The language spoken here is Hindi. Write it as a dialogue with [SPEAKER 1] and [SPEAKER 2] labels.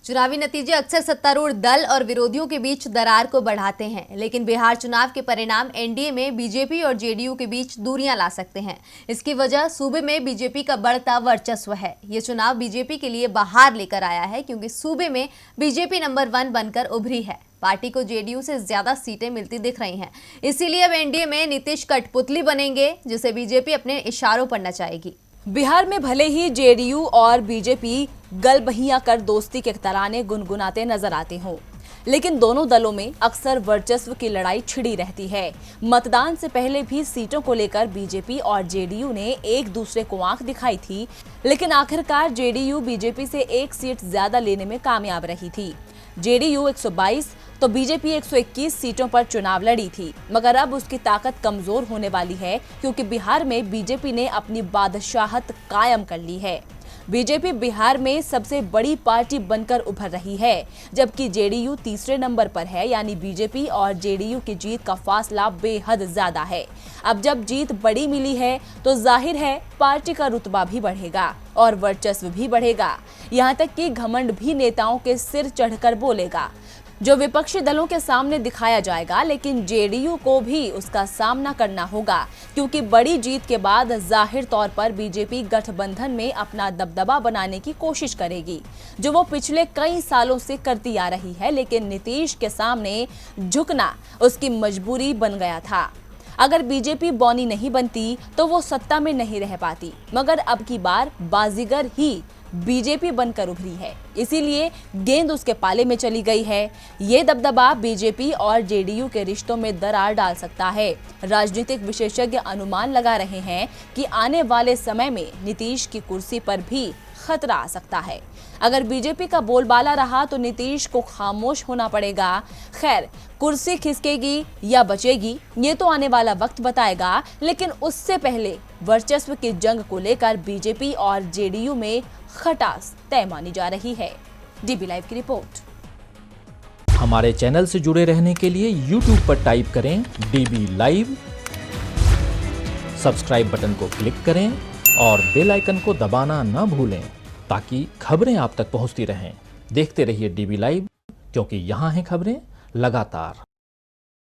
[SPEAKER 1] चुनावी नतीजे अक्सर सत्तारूढ़ दल और विरोधियों के बीच दरार को बढ़ाते हैं, लेकिन बिहार चुनाव के परिणाम एनडीए में बीजेपी और जेडीयू के बीच दूरियां ला सकते हैं। इसकी वजह सूबे में बीजेपी का बढ़ता वर्चस्व है। ये चुनाव बीजेपी के लिए बहार लेकर आया है, क्योंकि सूबे में बीजेपी नंबर 1 बनकर उभरी है। पार्टी को जेडीयू से ज्यादा सीटें मिलती दिख रही हैं। इसीलिए अब एनडीए में नीतीश कठपुतली बनेंगे, जिसे बीजेपी अपने इशारों पर नचाएगी।
[SPEAKER 2] बिहार में भले ही जेडीयू और बीजेपी गलबहियां कर दोस्ती के तराने गुनगुनाते नजर आते हों, लेकिन दोनों दलों में अक्सर वर्चस्व की लड़ाई छिड़ी रहती है। मतदान से पहले भी सीटों को लेकर बीजेपी और जेडीयू ने एक दूसरे को आंख दिखाई थी, लेकिन आखिरकार जेडीयू बीजेपी से एक सीट ज्यादा लेने में कामयाब रही थी। जेडीयू 122 तो बीजेपी 121 सीटों पर चुनाव लड़ी थी, मगर अब उसकी ताकत कमजोर होने वाली है, क्योंकि बिहार में बीजेपी ने अपनी बादशाहत कायम कर ली है। बीजेपी बिहार में सबसे बड़ी पार्टी बनकर उभर रही है, जबकि जेडीयू तीसरे नंबर पर है। यानी बीजेपी और जेडीयू की जीत का फासला बेहद ज्यादा है। अब जब जीत बड़ी मिली है तो जाहिर है पार्टी का रुतबा भी बढ़ेगा और वर्चस्व भी बढ़ेगा। यहाँ तक कि घमंड भी नेताओं के सिर चढ़कर बोलेगा, जो विपक्षी दलों के सामने दिखाया जाएगा। लेकिन जेडीयू को भी उसका सामना करना होगा, क्योंकि बड़ी जीत के बाद जाहिर तौर पर बीजेपी गठबंधन में अपना दबदबा बनाने की कोशिश करेगी, जो वो पिछले कई सालों से करती आ रही है। लेकिन नीतीश के सामने झुकना उसकी मजबूरी बन गया था। अगर बीजेपी बौनी नहीं बनती तो वो सत्ता में नहीं रह पाती, मगर अब की बार बाजीगर ही बीजेपी बनकर उभरी है, इसीलिए गेंद उसके पाले में चली गई है। ये दबदबा बीजेपी और जेडीयू के रिश्तों में दरार डाल सकता है। राजनीतिक विशेषज्ञ अनुमान लगा रहे हैं कि आने वाले समय में नीतीश की कुर्सी पर भी खतरा आ सकता है। अगर बीजेपी का बोलबाला रहा तो नीतीश को खामोश होना पड़ेगा। खैर, कुर्सी खिसकेगी या बचेगी ये तो आने वाला वक्त बताएगा, लेकिन उससे पहले वर्चस्व की जंग को लेकर बीजेपी और जेडीयू में खटास तय मानी जा रही है। डीबी लाइव की रिपोर्ट।
[SPEAKER 3] हमारे चैनल से जुड़े रहने के लिए YouTube पर टाइप करें डीबी लाइव, सब्सक्राइब बटन को क्लिक करें और बेल आइकन को दबाना न भूलें, ताकि खबरें आप तक पहुंचती रहें। देखते रहिए डीबी लाइव, क्योंकि यहाँ हैं खबरें लगातार।